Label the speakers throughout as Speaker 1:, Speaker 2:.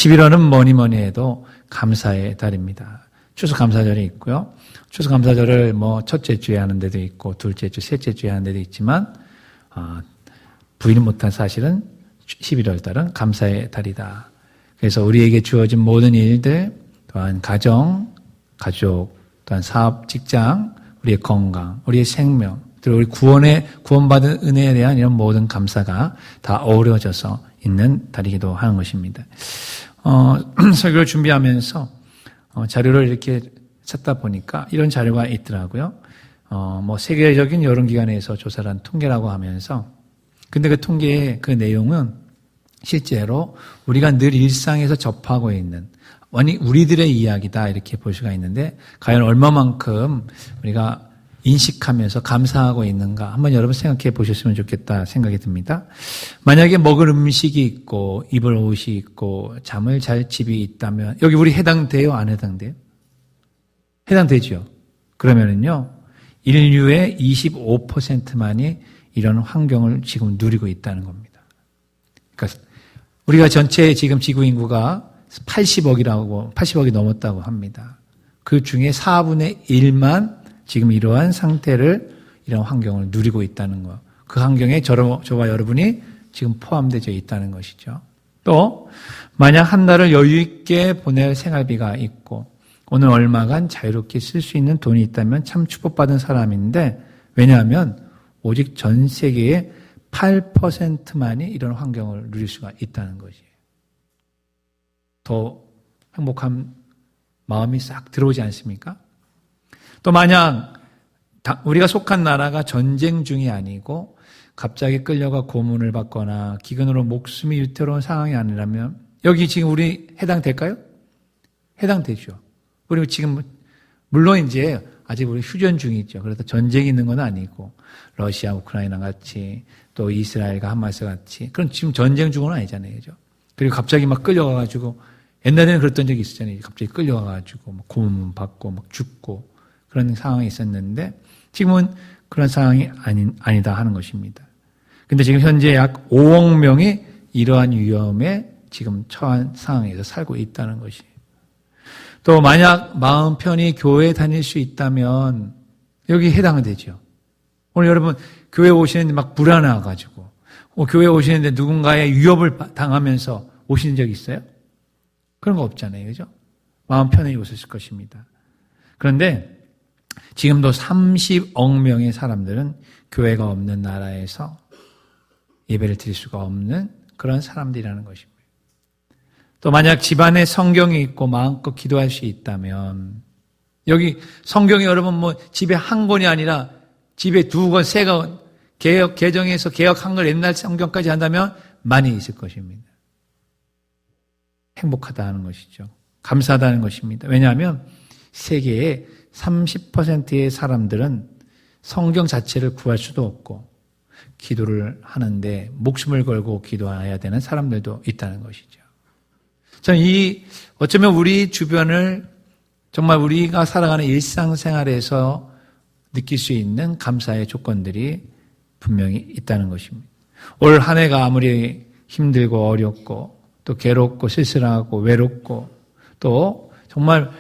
Speaker 1: 11월은 뭐니 해도 감사의 달입니다. 추수감사절이 있고요. 추수감사절을 첫째 주에 하는 데도 있고 둘째 주, 셋째 주에 하는 데도 있지만 부인 못한 사실은 11월 달은 감사의 달이다. 그래서 우리에게 주어진 모든 일들, 또한 가정, 가족, 또한 사업, 직장, 우리의 건강, 우리의 생명, 그리고 우리 구원받은 은혜에 대한 이런 모든 감사가 다 어우러져서 있는 달이기도 하는 것입니다. 설교를 준비하면서 자료를 이렇게 찾다 보니까 이런 자료가 있더라고요. 세계적인 여론기관에서 조사를 한 통계라고 하면서, 근데 그 통계의 그 내용은 실제로 우리가 늘 일상에서 접하고 있는 우리들의 이야기다 이렇게 볼 수가 있는데, 과연 얼마만큼 우리가 인식하면서 감사하고 있는가 한번 여러분 생각해 보셨으면 좋겠다 생각이 듭니다. 만약에 먹을 음식이 있고 입을 옷이 있고 잠을 잘 집이 있다면 여기 우리 해당돼요? 안 해당돼요? 해당되죠. 그러면은요, 인류의 25%만이 이런 환경을 지금 누리고 있다는 겁니다. 그러니까 우리가 전체 지금 지구 인구가 80억이 넘었다고 합니다. 그 중에 4분의 1만 지금 이러한 상태를, 이런 환경을 누리고 있다는 거. 그 환경에 저와 여러분이 지금 포함되어 있다는 것이죠. 또 만약 한 달을 여유 있게 보낼 생활비가 있고 오늘 얼마간 자유롭게 쓸 수 있는 돈이 있다면 참 축복받은 사람인데, 왜냐하면 오직 전 세계의 8%만이 이런 환경을 누릴 수가 있다는 것이에요. 더 행복한 마음이 싹 들어오지 않습니까? 또 만약 우리가 속한 나라가 전쟁 중이 아니고 갑자기 끌려가 고문을 받거나 기근으로 목숨이 위태로운 상황이 아니라면 여기 지금 우리 해당될까요? 해당되죠. 그리고 지금 물론 이제 아직 우리 휴전 중이죠. 그래서 전쟁이 있는 건 아니고 러시아, 우크라이나 같이 또 이스라엘과 하마스 같이 그런 지금 전쟁 중은 아니잖아요. 그죠? 그리고 갑자기 막 끌려가가지고 옛날에는 그랬던 적이 있었잖아요. 갑자기 끌려가가지고 막 고문 받고 막 죽고 그런 상황이 있었는데 지금은 그런 상황이 아니다 하는 것입니다. 근데 지금 현재 약 5억 명이 이러한 위험에 지금 처한 상황에서 살고 있다는 것이에요. 또 만약 마음 편히 교회에 다닐 수 있다면 여기 해당되죠. 오늘 여러분 교회 오시는데 막 불안해가지고 교회 오시는데 누군가의 위협을 당하면서 오시는 적 있어요? 그런 거 없잖아요. 그죠? 마음 편히 오셨을 것입니다. 그런데 지금도 30억 명의 사람들은 교회가 없는 나라에서 예배를 드릴 수가 없는 그런 사람들이라는 것입니다. 또 만약 집안에 성경이 있고 마음껏 기도할 수 있다면 여기 성경이 여러분 집에 한 권이 아니라 집에 2권, 3권 개정해서 개혁한 걸 옛날 성경까지 한다면 많이 있을 것입니다. 행복하다는 것이죠. 감사하다는 것입니다. 왜냐하면 세계의 30%의 사람들은 성경 자체를 구할 수도 없고 기도를 하는데 목숨을 걸고 기도해야 되는 사람들도 있다는 것이죠. 저는 어쩌면 우리 주변을 정말 우리가 살아가는 일상생활에서 느낄 수 있는 감사의 조건들이 분명히 있다는 것입니다. 올 한 해가 아무리 힘들고 어렵고 또 괴롭고 쓸쓸하고 외롭고 또 정말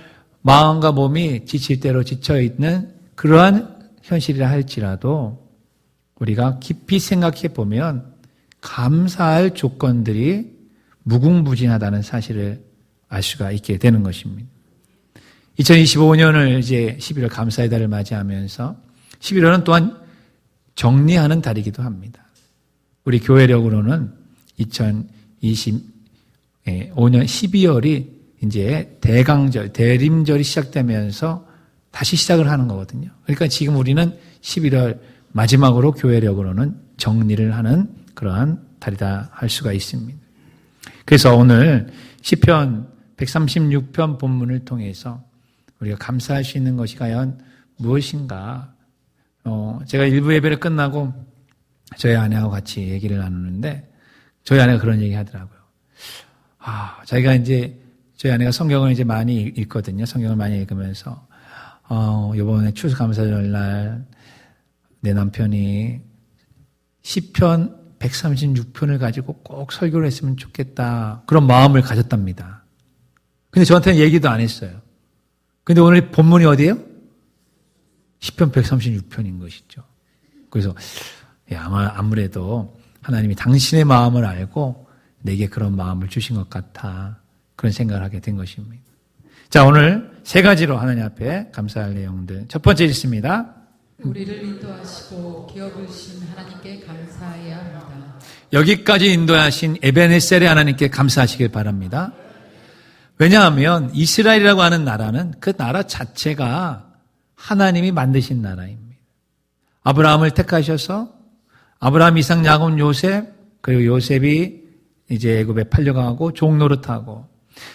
Speaker 1: 마음과 몸이 지칠 대로 지쳐있는 그러한 현실이라 할지라도 우리가 깊이 생각해 보면 감사할 조건들이 무궁무진하다는 사실을 알 수가 있게 되는 것입니다. 2025년을 이제 11월 감사의 달을 맞이하면서 11월은 또한 정리하는 달이기도 합니다. 우리 교회력으로는 2025년 12월이 이제 대강절, 대림절이 시작되면서 다시 시작을 하는 거거든요. 그러니까 지금 우리는 11월 마지막으로 교회력으로는 정리를 하는 그러한 달이다 할 수가 있습니다. 그래서 오늘 시편 136편 본문을 통해서 우리가 감사할 수 있는 것이 과연 무엇인가? 제가 일부 예배를 끝나고 저희 아내하고 같이 얘기를 나누는데 저희 아내가 그런 얘기 하더라고요. 자기가 이제 저희 아내가 성경을 이제 많이 읽거든요. 성경을 많이 읽으면서 이번에 추수감사절 날 내 남편이 시편 136편을 가지고 꼭 설교를 했으면 좋겠다. 그런 마음을 가졌답니다. 근데 저한테는 얘기도 안 했어요. 근데 오늘 본문이 어디예요? 시편 136편인 것이죠. 그래서 아마 아무래도 하나님이 당신의 마음을 알고 내게 그런 마음을 주신 것 같아. 그런 생각을 하게 된 것입니다. 자, 오늘 세 가지로 하나님 앞에 감사할 내용들. 첫 번째 있습니다.
Speaker 2: 우리를 인도하시고 기업으신 하나님께 감사해야 합니다.
Speaker 1: 여기까지 인도하신 에베네셀의 하나님께 감사하시길 바랍니다. 왜냐하면 이스라엘이라고 하는 나라는 그 나라 자체가 하나님이 만드신 나라입니다. 아브라함을 택하셔서 아브라함, 이삭, 야곱, 요셉, 그리고 요셉이 이제 애굽에 팔려가고 종노릇하고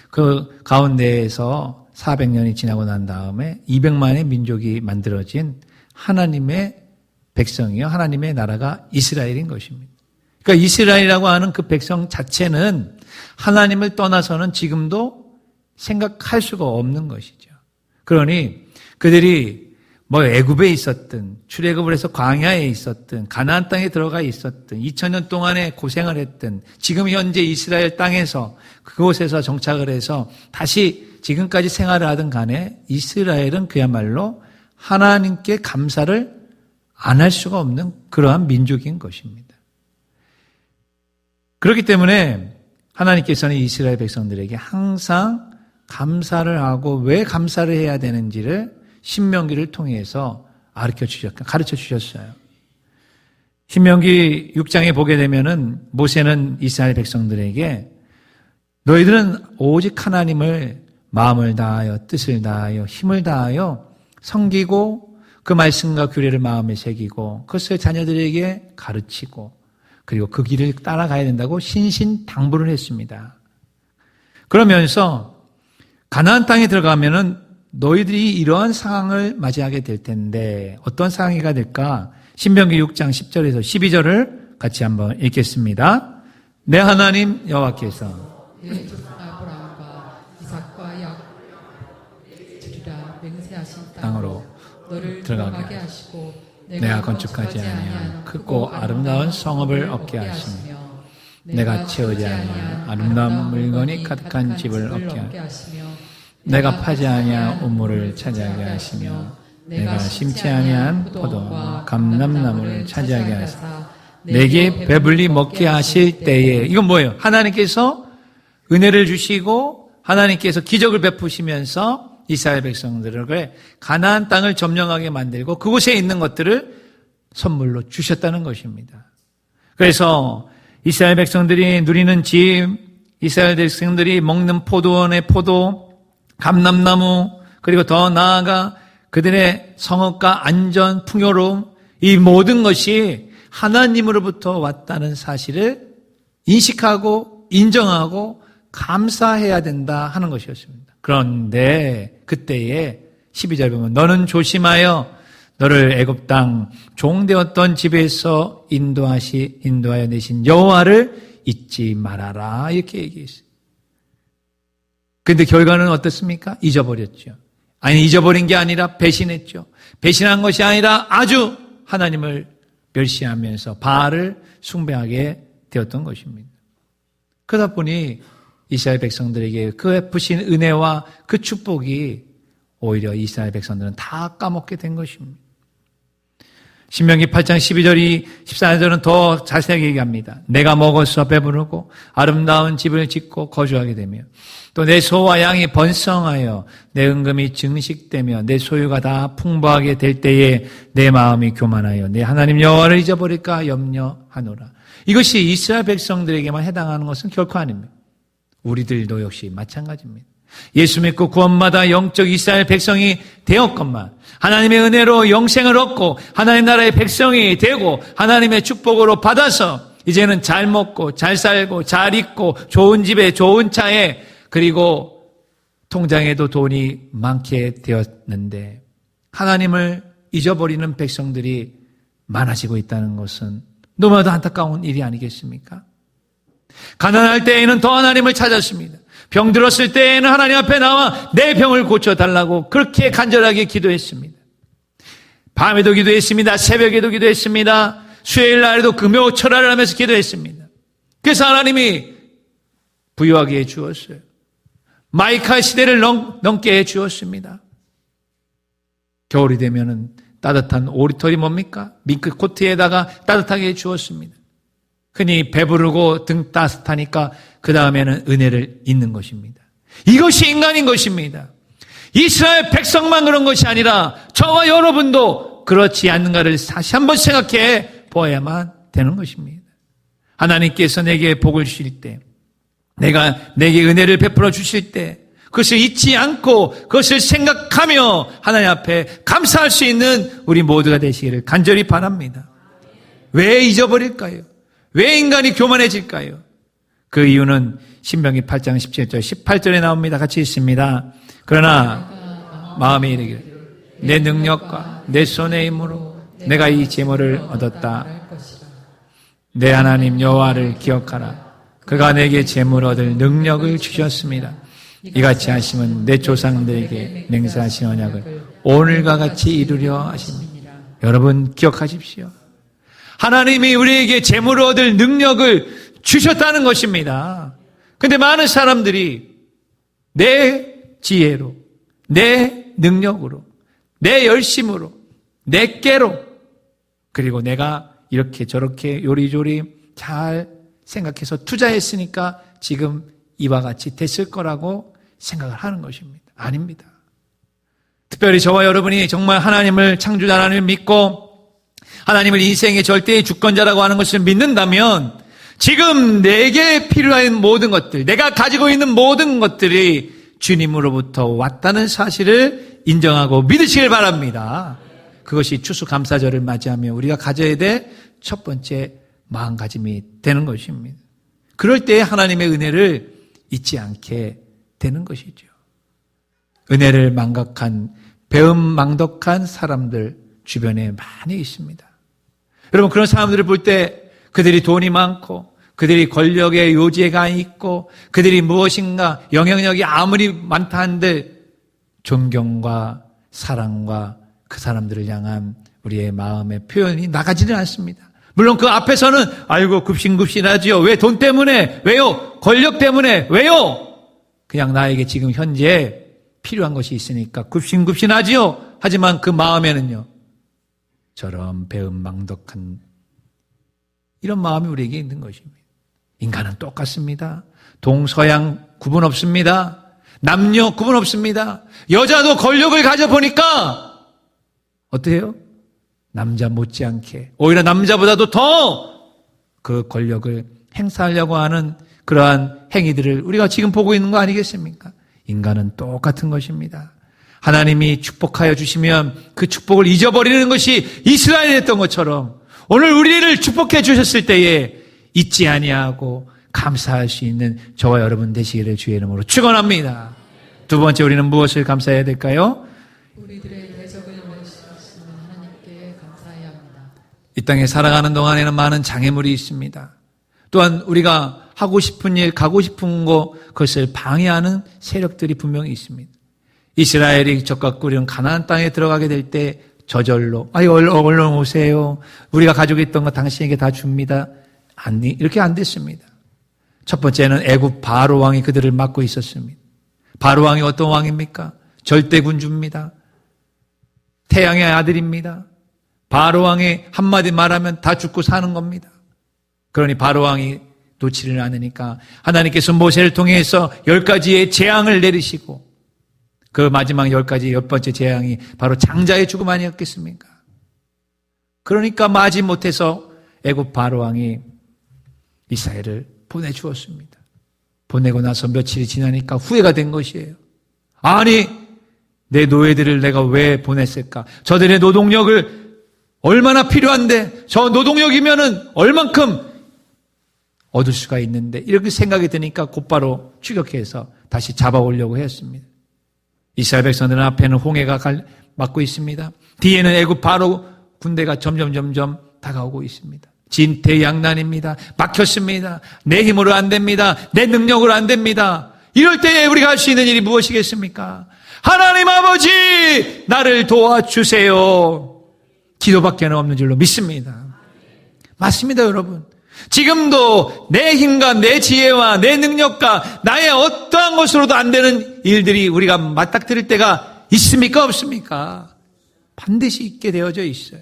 Speaker 1: 그 가운데에서 400년이 지나고 난 다음에 200만의 민족이 만들어진 하나님의 백성이요. 하나님의 나라가 이스라엘인 것입니다. 그러니까 이스라엘이라고 하는 그 백성 자체는 하나님을 떠나서는 지금도 생각할 수가 없는 것이죠. 그러니 그들이 뭐 애굽에 있었든 출애굽을 해서 광야에 있었든 가나안 땅에 들어가 있었든 2000년 동안에 고생을 했든 지금 현재 이스라엘 땅에서 그곳에서 정착을 해서 다시 지금까지 생활을 하든 간에 이스라엘은 그야말로 하나님께 감사를 안 할 수가 없는 그러한 민족인 것입니다. 그렇기 때문에 하나님께서는 이스라엘 백성들에게 항상 감사를 하고 왜 감사를 해야 되는지를 신명기를 통해서 가르쳐 주셨어요. 신명기 6장에 보게 되면은 모세는 이스라엘 백성들에게 너희들은 오직 하나님을 마음을 다하여 뜻을 다하여 힘을 다하여 섬기고 그 말씀과 규례를 마음에 새기고 그것을 자녀들에게 가르치고 그리고 그 길을 따라가야 된다고 신신당부를 했습니다. 그러면서 가나안 땅에 들어가면은 너희들이 이러한 상황을 맞이하게 될 텐데 어떤 상황이 될까? 신명기 6장 10절에서 12절을 같이 한번 읽겠습니다. 내 하나님 여호와께서
Speaker 2: 아브라함과 이삭과 야곱을 주리라 맹세하신
Speaker 1: 땅으로
Speaker 2: 너를
Speaker 1: 들어가게
Speaker 2: 하시고
Speaker 1: 내가 건축하지 아니한 크고 아름다운 성읍을 얻게 하시며 내가 채우지 아니한 아름다운 물건이 가득한 집을 얻게 하시며 내가 파지 아니한 우물을 차지하게 하시며 내가 심지 아니한 포도와 감람나무를 차지하게 하시며 내게 배불리 먹게 하실 때에 이건 뭐예요? 하나님께서 은혜를 주시고 하나님께서 기적을 베푸시면서 이스라엘 백성들에게 가나안 땅을 점령하게 만들고 그곳에 있는 것들을 선물로 주셨다는 것입니다. 그래서 이스라엘 백성들이 누리는 집, 이스라엘 백성들이 먹는 포도원의 포도, 감람나무, 그리고 더 나아가 그들의 성읍과 안전, 풍요로움, 이 모든 것이 하나님으로부터 왔다는 사실을 인식하고 인정하고 감사해야 된다 하는 것이었습니다. 그런데 그때에 12절 보면 너는 조심하여 너를 애굽 땅 종되었던 집에서 인도하여 내신 여호와를 잊지 말아라 이렇게 얘기했어요. 근데 결과는 어떻습니까? 잊어버렸죠. 아니 잊어버린 게 아니라 배신했죠. 배신한 것이 아니라 아주 하나님을 멸시하면서 바알을 숭배하게 되었던 것입니다. 그러다 보니 이스라엘 백성들에게 그 베푸신 은혜와 그 축복이 오히려 이스라엘 백성들은 다 까먹게 된 것입니다. 신명기 8장 12절이 14절은 더 자세하게 얘기합니다. 내가 먹어서 배부르고 아름다운 집을 짓고 거주하게 되며 또 내 소와 양이 번성하여 내 은금이 증식되며 내 소유가 다 풍부하게 될 때에 내 마음이 교만하여 내 하나님 여호와를 잊어버릴까 염려하노라. 이것이 이스라엘 백성들에게만 해당하는 것은 결코 아닙니다. 우리들도 역시 마찬가지입니다. 예수 믿고 구원받아 영적 이스라엘 백성이 되었건만 하나님의 은혜로 영생을 얻고 하나님 나라의 백성이 되고 하나님의 축복으로 받아서 이제는 잘 먹고 잘 살고 잘 입고 좋은 집에 좋은 차에 그리고 통장에도 돈이 많게 되었는데 하나님을 잊어버리는 백성들이 많아지고 있다는 것은 너무나도 안타까운 일이 아니겠습니까? 가난할 때에는 더 하나님을 찾았습니다. 병 들었을 때에는 하나님 앞에 나와 내 병을 고쳐달라고 그렇게 간절하게 기도했습니다. 밤에도 기도했습니다. 새벽에도 기도했습니다. 수요일 날에도 금요철야를 하면서 기도했습니다. 그래서 하나님이 부유하게 해주었어요. 마이카 시대를 넘게 해 주었습니다. 겨울이 되면은 따뜻한 오리털이 뭡니까? 밍크 코트에다가 따뜻하게 해 주었습니다. 흔히 배부르고 등 따뜻하니까 그 다음에는 은혜를 잊는 것입니다. 이것이 인간인 것입니다. 이스라엘 백성만 그런 것이 아니라 저와 여러분도 그렇지 않는가를 다시 한번 생각해 보아야만 되는 것입니다. 하나님께서 내게 복을 주실 때, 내게 은혜를 베풀어 주실 때 그것을 잊지 않고 그것을 생각하며 하나님 앞에 감사할 수 있는 우리 모두가 되시기를 간절히 바랍니다. 왜 잊어버릴까요? 왜 인간이 교만해질까요? 그 이유는 신명기 8장 17절 18절에 나옵니다. 같이 읽습니다. 그러나 마음에 이르기를 내 능력과 내 손의 힘으로 내가 이 재물을 얻었다. 내 하나님 여호와를 기억하라. 그가 내게 재물 얻을 능력을 주셨습니다. 이같이 하심은 내 조상들에게 맹세하신 언약을 오늘과 같이 이루려 하십니다. 여러분 기억하십시오. 하나님이 우리에게 재물을 얻을 능력을 주셨다는 것입니다. 근데 많은 사람들이 내 지혜로, 내 능력으로, 내 열심으로, 내 깨로, 그리고 내가 이렇게 저렇게 요리조리 잘 생각해서 투자했으니까 지금 이와 같이 됐을 거라고 생각을 하는 것입니다. 아닙니다. 특별히 저와 여러분이 정말 하나님을 창조자 하나님을 믿고 하나님을 인생의 절대의 주권자라고 하는 것을 믿는다면 지금 내게 필요한 모든 것들, 내가 가지고 있는 모든 것들이 주님으로부터 왔다는 사실을 인정하고 믿으시길 바랍니다. 그것이 추수감사절을 맞이하며 우리가 가져야 될 첫 번째 마음가짐이 되는 것입니다. 그럴 때 하나님의 은혜를 잊지 않게 되는 것이죠. 은혜를 망각한, 배은망덕한 사람들 주변에 많이 있습니다. 여러분, 그런 사람들을 볼 때 그들이 돈이 많고 그들이 권력의 요지가 있고 그들이 무엇인가 영향력이 아무리 많다 한들 존경과 사랑과 그 사람들을 향한 우리의 마음의 표현이 나가지는 않습니다. 물론 그 앞에서는 아이고 굽신굽신하지요. 왜? 돈 때문에? 왜요? 권력 때문에? 왜요? 그냥 나에게 지금 현재 필요한 것이 있으니까 굽신굽신하지요. 하지만 그 마음에는요, 저런 배은망덕한 이런 마음이 우리에게 있는 것입니다. 인간은 똑같습니다. 동서양 구분 없습니다. 남녀 구분 없습니다. 여자도 권력을 가져보니까 어때요? 남자 못지않게 오히려 남자보다도 더 그 권력을 행사하려고 하는 그러한 행위들을 우리가 지금 보고 있는 거 아니겠습니까? 인간은 똑같은 것입니다. 하나님이 축복하여 주시면 그 축복을 잊어버리는 것이 이스라엘이 했던 것처럼 오늘 우리를 축복해 주셨을 때에 잊지 아니하고 감사할 수 있는 저와 여러분 되시기를 주의 이름으로 축원합니다. 두 번째, 우리는 무엇을 감사해야 될까요?
Speaker 2: 우리들의 대적을 멸시하시는 하나님께 감사해야 합니다.
Speaker 1: 이 땅에 살아가는 동안에는 많은 장애물이 있습니다. 또한 우리가 하고 싶은 일, 가고 싶은 곳, 그것을 방해하는 세력들이 분명히 있습니다. 이스라엘이 적과 꿀이는 가나안 땅에 들어가게 될 때 저절로 얼른 오세요. 우리가 가지고 있던 거 당신에게 다 줍니다. 이렇게 안 됐습니다. 첫 번째는 애굽 바로 왕이 그들을 막고 있었습니다. 바로 왕이 어떤 왕입니까? 절대군주입니다. 태양의 아들입니다. 바로 왕이 한마디 말하면 다 죽고 사는 겁니다. 그러니 바로 왕이 놓지를 않으니까 하나님께서 모세를 통해서 10가지의 재앙을 내리시고 그 마지막 10가지 10번째 재앙이 바로 장자의 죽음 아니었겠습니까? 그러니까 마지 못해서 애굽 바로 왕이 이스라엘을 보내주었습니다. 보내고 나서 며칠이 지나니까 후회가 된 것이에요. 아니, 내 노예들을 내가 왜 보냈을까? 저들의 노동력을 얼마나 필요한데 저 노동력이면은 얼만큼 얻을 수가 있는데 이렇게 생각이 드니까 곧바로 추격해서 다시 잡아오려고 했습니다. 이스라엘 백성들은 앞에는 홍해가 막고 있습니다. 뒤에는 애굽 바로 군대가 점점 다가오고 있습니다. 진퇴양난입니다. 막혔습니다. 내 힘으로 안 됩니다. 내 능력으로 안 됩니다. 이럴 때에 우리가 할 수 있는 일이 무엇이겠습니까? 하나님 아버지, 나를 도와주세요. 기도밖에는 없는 줄로 믿습니다. 맞습니다, 여러분. 지금도 내 힘과 내 지혜와 내 능력과 나의 어떠한 것으로도 안 되는 일들이 우리가 맞닥뜨릴 때가 있습니까? 없습니까? 반드시 있게 되어져 있어요.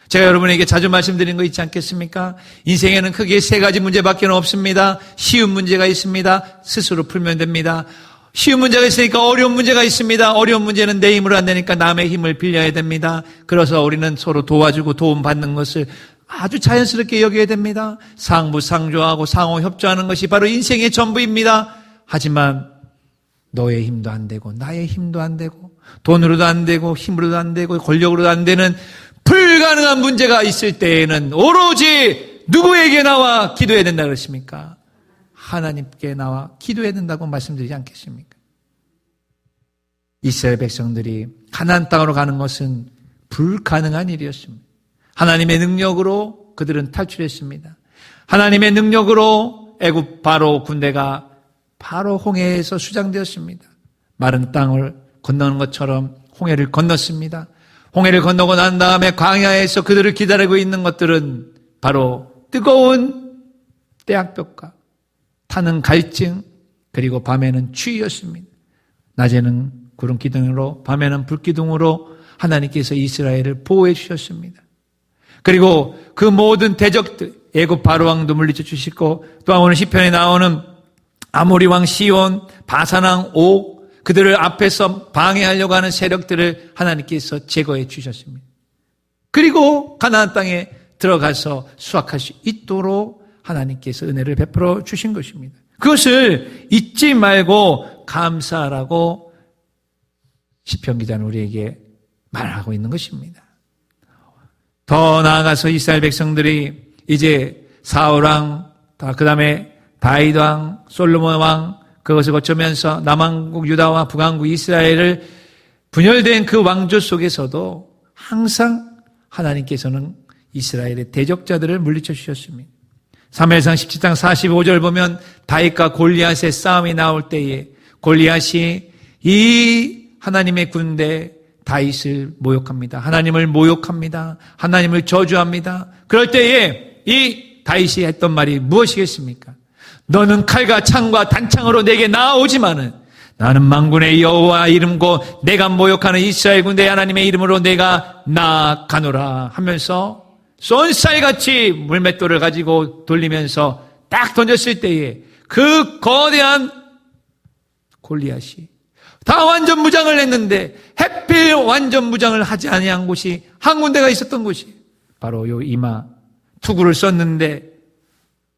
Speaker 1: 제가 여러분에게 자주 말씀드린 거 있지 않겠습니까? 인생에는 크게 세 가지 문제밖에 없습니다. 쉬운 문제가 있습니다. 스스로 풀면 됩니다. 쉬운 문제가 있으니까 어려운 문제가 있습니다. 어려운 문제는 내 힘으로 안 되니까 남의 힘을 빌려야 됩니다. 그래서 우리는 서로 도와주고 도움받는 것을 아주 자연스럽게 여겨야 됩니다. 상부상조하고 상호협조하는 것이 바로 인생의 전부입니다. 하지만 너의 힘도 안 되고 나의 힘도 안 되고 돈으로도 안 되고 힘으로도 안 되고 권력으로도 안 되는 불가능한 문제가 있을 때에는 오로지 누구에게 나와 기도해야 된다 그랬습니까? 하나님께 나와 기도해야 된다고 말씀드리지 않겠습니까? 이스라엘 백성들이 가나안 땅으로 가는 것은 불가능한 일이었습니다. 하나님의 능력으로 그들은 탈출했습니다. 하나님의 능력으로 애굽 바로 군대가 바로 홍해에서 수장되었습니다. 마른 땅을 건너는 것처럼 홍해를 건넜습니다. 홍해를 건너고 난 다음에 광야에서 그들을 기다리고 있는 것들은 바로 뜨거운 때학볕과 타는 갈증, 그리고 밤에는 추위였습니다. 낮에는 구름 기둥으로, 밤에는 불 기둥으로 하나님께서 이스라엘을 보호해 주셨습니다. 그리고 그 모든 대적들, 애굽 바로 왕도 물리쳐 주시고, 또한 오늘 시편에 나오는 아모리 왕 시온, 바산 왕 옥, 그들을 앞에서 방해하려고 하는 세력들을 하나님께서 제거해 주셨습니다. 그리고 가나안 땅에 들어가서 수확할 수 있도록 하나님께서 은혜를 베풀어 주신 것입니다. 그것을 잊지 말고 감사하라고 시편 기자는 우리에게 말하고 있는 것입니다. 더 나아가서 이스라엘 백성들이 이제 사울 왕, 그 다음에 다윗 왕, 솔로몬 왕, 그것을 거치면서 남왕국 유다와 북왕국 이스라엘을 분열된 그 왕조 속에서도 항상 하나님께서는 이스라엘의 대적자들을 물리쳐 주셨습니다. 사무엘상 17장 45절 보면 다윗과 골리앗의 싸움이 나올 때에 골리앗이 이 하나님의 군대 다윗을 모욕합니다. 하나님을 모욕합니다. 하나님을 저주합니다. 그럴 때에 이 다윗이 했던 말이 무엇이겠습니까? 너는 칼과 창과 단창으로 내게 나아오지만은 나는 만군의 여호와 이름고 내가 모욕하는 이스라엘 군대 하나님의 이름으로 내가 나아가노라 하면서 쏜살같이 물맷돌을 가지고 돌리면서 딱 던졌을 때에 그 거대한 골리앗이 다 완전 무장을 했는데 해필 완전 무장을 하지 아니한 곳이 한 군데가 있었던 곳이 바로 요 이마 투구를 썼는데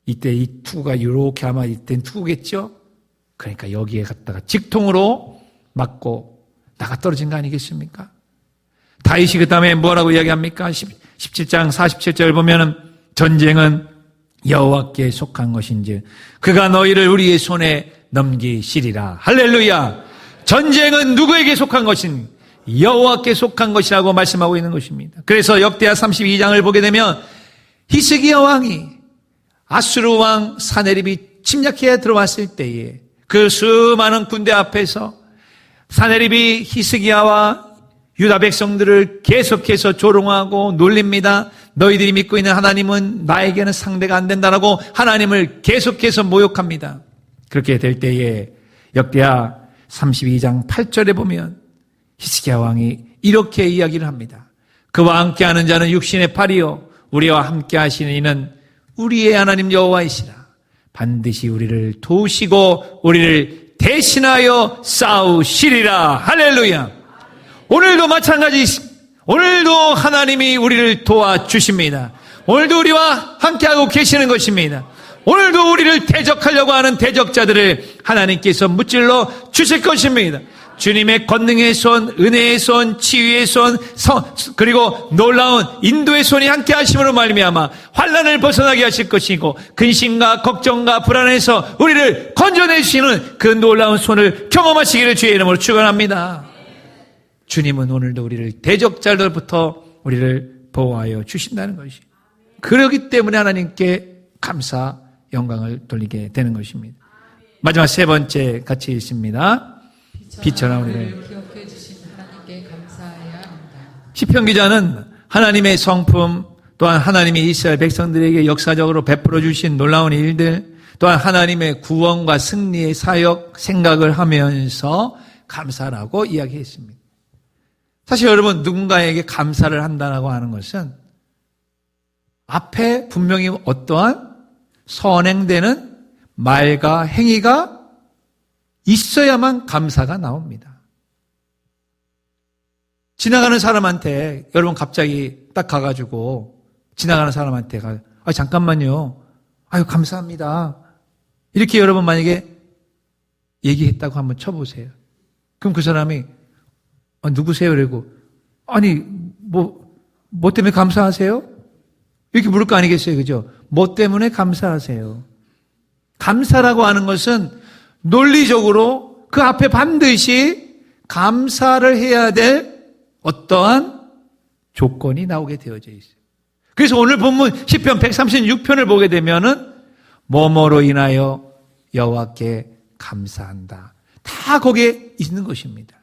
Speaker 1: 이때 이 투구가 이렇게 아마 이때는 투구겠죠? 그러니까 여기에 갖다가 직통으로 맞고 나가 떨어진 거 아니겠습니까? 다윗이 그 다음에 뭐라고 이야기합니까? 17장 47절 보면은 전쟁은 여호와께 속한 것인지 그가 너희를 우리의 손에 넘기시리라. 할렐루야. 전쟁은 누구에게 속한 것인 여호와께 속한 것이라고 말씀하고 있는 것입니다. 그래서 역대하 32장을 보게 되면 히스기야 왕이 아수르 왕 사네립이 침략해 들어왔을 때에 그 수많은 군대 앞에서 사네립이 히스기야와 유다 백성들을 계속해서 조롱하고 놀립니다. 너희들이 믿고 있는 하나님은 나에게는 상대가 안 된다라고 하나님을 계속해서 모욕합니다. 그렇게 될 때에 역대하 32장 8절에 보면 히스기야 왕이 이렇게 이야기를 합니다. 그와 함께하는 자는 육신의 팔이요 우리와 함께하시는 이는 우리의 하나님 여호와이시라. 반드시 우리를 도우시고 우리를 대신하여 싸우시리라. 할렐루야. 오늘도 마찬가지, 오늘도 하나님이 우리를 도와주십니다. 오늘도 우리와 함께하고 계시는 것입니다. 오늘도 우리를 대적하려고 하는 대적자들을 하나님께서 무찔러 주실 것입니다. 주님의 권능의 손, 은혜의 손, 치유의 손, 그리고 놀라운 인도의 손이 함께 하심으로 말미암아 환난을 벗어나게 하실 것이고 근심과 걱정과 불안에서 우리를 건져내시는 그 놀라운 손을 경험하시기를 주의 이름으로 축원합니다. 주님은 오늘도 우리를 대적자들로부터 우리를 보호하여 주신다는 것이 그렇기 때문에 하나님께 감사, 영광을 돌리게 되는 것입니다. 마지막 세 번째 같이 읽습니다. 빛처럼 우리를
Speaker 2: 기억해 주신 하나님께 감사해야 합니다.
Speaker 1: 시편 기자는 하나님의 성품 또한 하나님이 이스라엘 백성들에게 역사적으로 베풀어 주신 놀라운 일들, 또한 하나님의 구원과 승리의 사역 생각을 하면서 감사라고 이야기했습니다. 사실 여러분, 누군가에게 감사를 한다고 하는 것은 앞에 분명히 어떠한 선행되는 말과 행위가 있어야만 감사가 나옵니다. 지나가는 사람한테, 여러분 갑자기 딱 가가지고 지나가는 사람한테 잠깐만요. 아유, 감사합니다. 이렇게 여러분 만약에 얘기했다고 한번 쳐보세요. 그럼 그 사람이 누구세요? 그러고 아니 뭐 때문에 감사하세요? 이렇게 물을 거 아니겠어요? 그죠? 뭐 때문에 감사하세요? 감사라고 하는 것은 논리적으로 그 앞에 반드시 감사를 해야 될 어떠한 조건이 나오게 되어져 있어요. 그래서 오늘 본문 시편 136편을 보게 되면은 뭐뭐로 인하여 여호와께 감사한다. 다 거기에 있는 것입니다.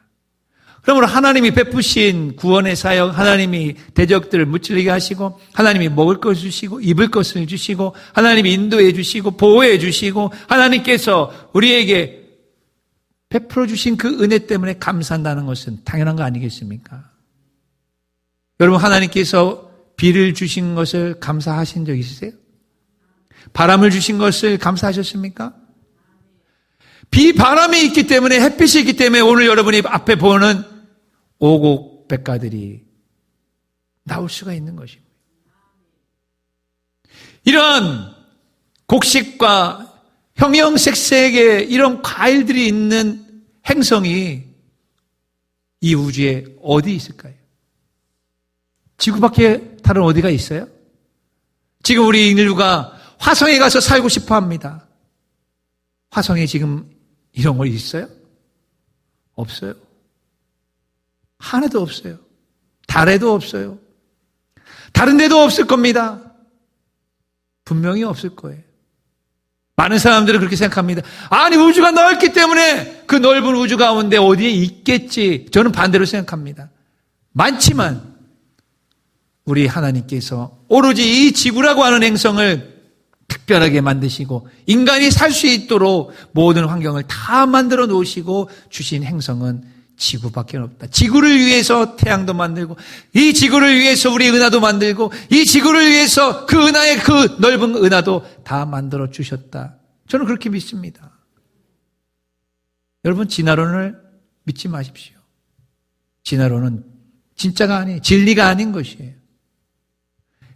Speaker 1: 그러므로 하나님이 베푸신 구원의 사역, 하나님이 대적들을 무찔리게 하시고, 하나님이 먹을 것을 주시고, 입을 것을 주시고, 하나님이 인도해 주시고, 보호해 주시고, 하나님께서 우리에게 베풀어 주신 그 은혜 때문에 감사한다는 것은 당연한 거 아니겠습니까? 여러분, 하나님께서 비를 주신 것을 감사하신 적 있으세요? 바람을 주신 것을 감사하셨습니까? 비, 바람이 있기 때문에, 햇빛이 있기 때문에 오늘 여러분이 앞에 보는 오곡백과들이 나올 수가 있는 것입니다. 이런 곡식과 형형색색의 이런 과일들이 있는 행성이 이 우주에 어디 있을까요? 지구밖에 다른 어디가 있어요? 지금 우리 인류가 화성에 가서 살고 싶어 합니다. 화성에 지금 이런 거 있어요? 없어요. 하나도 없어요. 달에도 없어요. 다른 데도 없을 겁니다. 분명히 없을 거예요. 많은 사람들은 그렇게 생각합니다. 아니, 우주가 넓기 때문에 그 넓은 우주 가운데 어디에 있겠지. 저는 반대로 생각합니다. 많지만 우리 하나님께서 오로지 이 지구라고 하는 행성을 특별하게 만드시고 인간이 살 수 있도록 모든 환경을 다 만들어 놓으시고 주신 행성은 지구밖에 없다. 지구를 위해서 태양도 만들고, 이 지구를 위해서 우리 은하도 만들고, 이 지구를 위해서 그 은하의 그 넓은 은하도 다 만들어 주셨다. 저는 그렇게 믿습니다. 여러분, 진화론을 믿지 마십시오. 진화론은 진짜가 아니에요. 진리가 아닌 것이에요.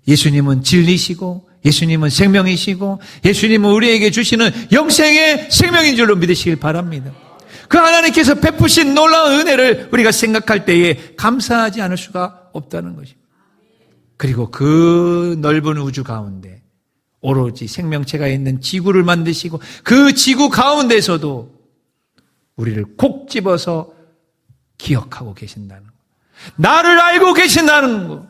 Speaker 1: 예수님은 진리시고, 예수님은 생명이시고, 예수님은 우리에게 주시는 영생의 생명인 줄로 믿으시길 바랍니다. 그 하나님께서 베푸신 놀라운 은혜를 우리가 생각할 때에 감사하지 않을 수가 없다는 것입니다. 그리고 그 넓은 우주 가운데 오로지 생명체가 있는 지구를 만드시고 그 지구 가운데서도 우리를 콕 집어서 기억하고 계신다는 것. 나를 알고 계신다는 것.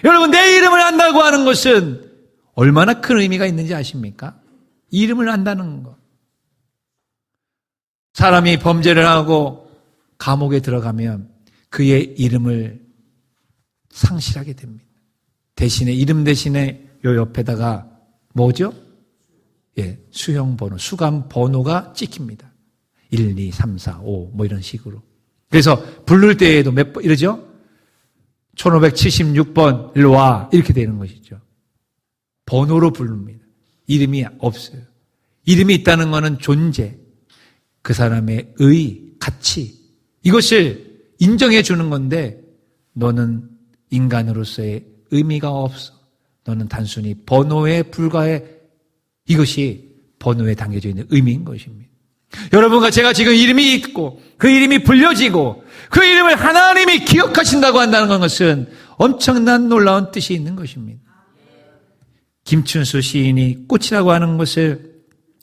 Speaker 1: 여러분, 내 이름을 안다고 하는 것은 얼마나 큰 의미가 있는지 아십니까? 이름을 안다는 것. 사람이 범죄를 하고 감옥에 들어가면 그의 이름을 상실하게 됩니다. 대신에 이름 대신에 요 옆에다가 뭐죠? 수형 번호, 수감 번호가 찍힙니다. 1, 2, 3, 4, 5 뭐 이런 식으로. 그래서 부를 때에도 몇 번 이러죠? 1576번 일로 와 이렇게 되는 것이죠. 번호로 부릅니다. 이름이 없어요. 이름이 있다는 것은 존재, 그 사람의 의, 가치, 이것을 인정해 주는 건데 너는 인간으로서의 의미가 없어. 너는 단순히 번호에 불과해. 이것이 번호에 담겨져 있는 의미인 것입니다. 여러분과 제가 지금 이름이 있고 그 이름이 불려지고 그 이름을 하나님이 기억하신다고 한다는 것은 엄청난 놀라운 뜻이 있는 것입니다. 김춘수 시인이 꽃이라고 하는 것을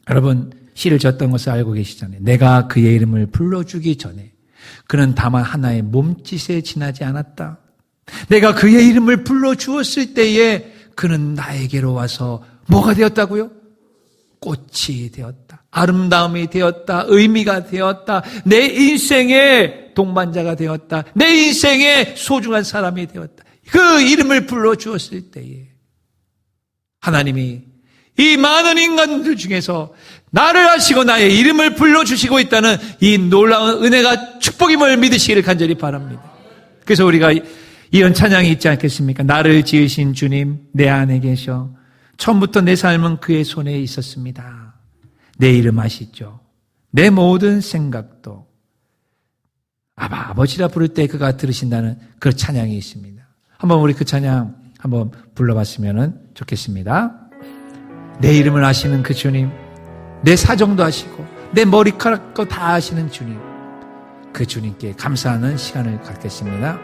Speaker 1: 여러분 시를 졌던 것을 알고 계시잖아요. 내가 그의 이름을 불러주기 전에 그는 다만 하나의 몸짓에 지나지 않았다. 내가 그의 이름을 불러주었을 때에 그는 나에게로 와서 뭐가 되었다고요? 꽃이 되었다. 아름다움이 되었다. 의미가 되었다. 내 인생의 동반자가 되었다. 내 인생의 소중한 사람이 되었다. 그 이름을 불러주었을 때에 하나님이 이 많은 인간들 중에서 나를 아시고 나의 이름을 불러주시고 있다는 이 놀라운 은혜가 축복임을 믿으시기를 간절히 바랍니다. 그래서 우리가 이런 찬양이 있지 않겠습니까? 나를 지으신 주님 내 안에 계셔 처음부터 내 삶은 그의 손에 있었습니다. 내 이름 아시죠? 내 모든 생각도 아버지라 부를 때 그가 들으신다는 그 찬양이 있습니다. 한번 우리 그 찬양 한번 불러봤으면 좋겠습니다. 내 이름을 아시는 그 주님, 내 사정도 아시고 내 머리카락도 다 아시는 주님, 그 주님께 감사하는 시간을 갖겠습니다.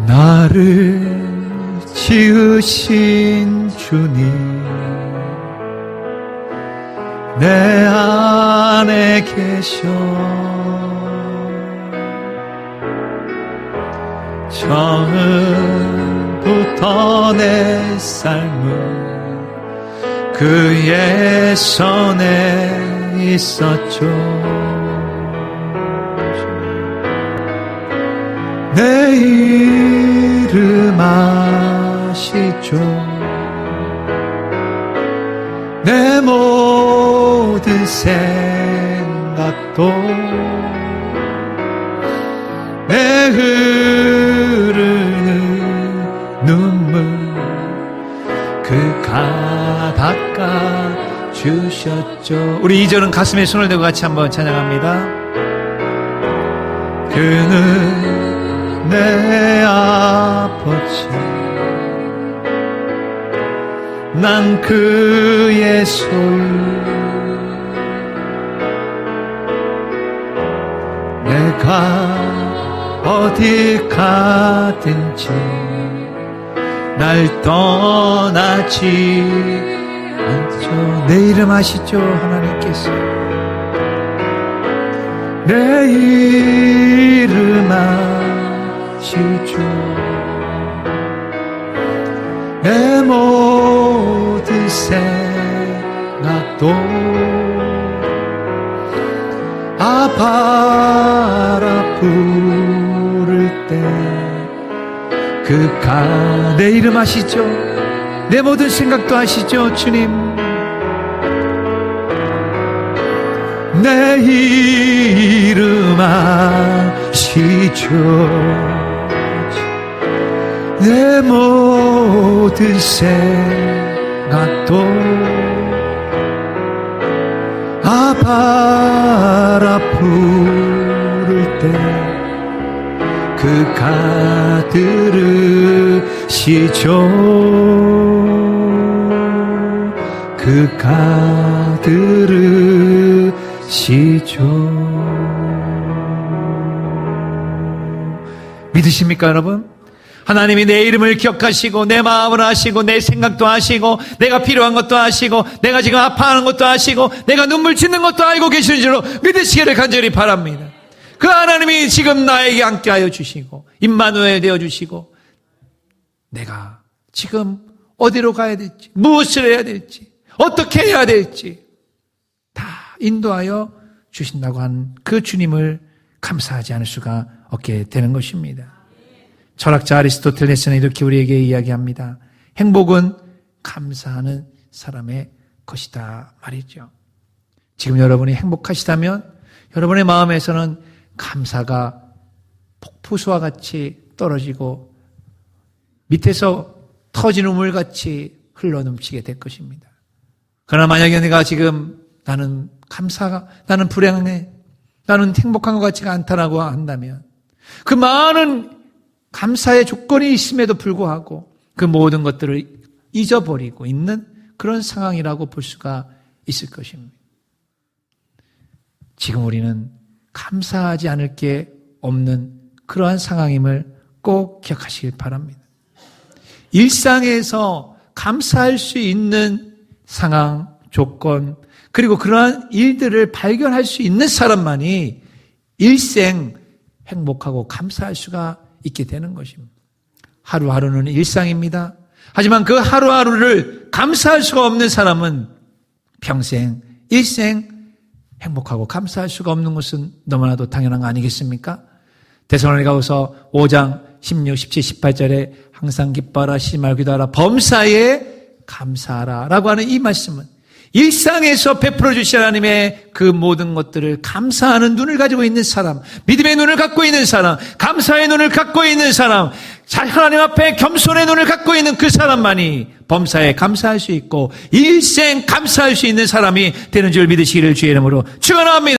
Speaker 1: 나를 지으신 주님 내 안에 계셔 처음부터 내 삶은 그의 손에 있었죠. 내 이름 아시죠. 내 모든 생각도 내 흐르는 눈물 그가 닦아 주셨죠. 우리 2절은 가슴에 손을 대고 같이 한번 찬양합니다. 그는 내 아버지 난 그의 소유 내가 어디 가든지 날 떠나지 않죠. 내 이름 아시죠? 하나님께서 내 이름 아시죠. 내 모든 생각도 아바라 부를 때 그가 내 이름 아시죠? 내 모든 생각도 아시죠? 주님 내 이름 아시죠? 내 모든 생각도 아바라 부를 때 그가 들으시죠. 그가 들으시죠. 믿으십니까 여러분? 하나님이 내 이름을 기억하시고 내 마음을 아시고 내 생각도 아시고 내가 필요한 것도 아시고 내가 지금 아파하는 것도 아시고 내가 눈물 짓는 것도 알고 계시는 줄로 믿으시기를 간절히 바랍니다. 그 하나님이 지금 나에게 함께하여 주시고 임마누엘 되어주시고 내가 지금 어디로 가야 될지 무엇을 해야 될지 어떻게 해야 될지 다 인도하여 주신다고 한 그 주님을 감사하지 않을 수가 없게 되는 것입니다. 철학자 아리스토텔레스는 이렇게 우리에게 이야기합니다. 행복은 감사하는 사람의 것이다 말이죠. 지금 여러분이 행복하시다면 여러분의 마음에서는 감사가 폭포수와 같이 떨어지고 밑에서 터진 우물같이 흘러넘치게 될 것입니다. 그러나 만약에 내가 지금 나는 불행해, 나는 행복한 것 같지가 않다라고 한다면 그 많은 감사의 조건이 있음에도 불구하고 그 모든 것들을 잊어버리고 있는 그런 상황이라고 볼 수가 있을 것입니다. 지금 우리는 감사하지 않을 게 없는 그러한 상황임을 꼭 기억하시길 바랍니다. 일상에서 감사할 수 있는 상황, 조건, 그리고 그러한 일들을 발견할 수 있는 사람만이 일생 행복하고 감사할 수가 있게 되는 것입니다. 하루하루는 일상입니다. 하지만 그 하루하루를 감사할 수가 없는 사람은 평생, 일생 행복하고 감사할 수가 없는 것은 너무나도 당연한 거 아니겠습니까? 데살로니가후서 5장 16, 17, 18절에 항상 기뻐하라, 쉬지 말고 기도하라, 범사에 감사하라 라고 하는 이 말씀은 일상에서 베풀어 주신 하나님의 그 모든 것들을 감사하는 눈을 가지고 있는 사람, 믿음의 눈을 갖고 있는 사람, 감사의 눈을 갖고 있는 사람, 하나님 앞에 겸손의 눈을 갖고 있는 그 사람만이 범사에 감사할 수 있고 일생 감사할 수 있는 사람이 되는 줄 믿으시기를 주의 이름으로 축원합니다.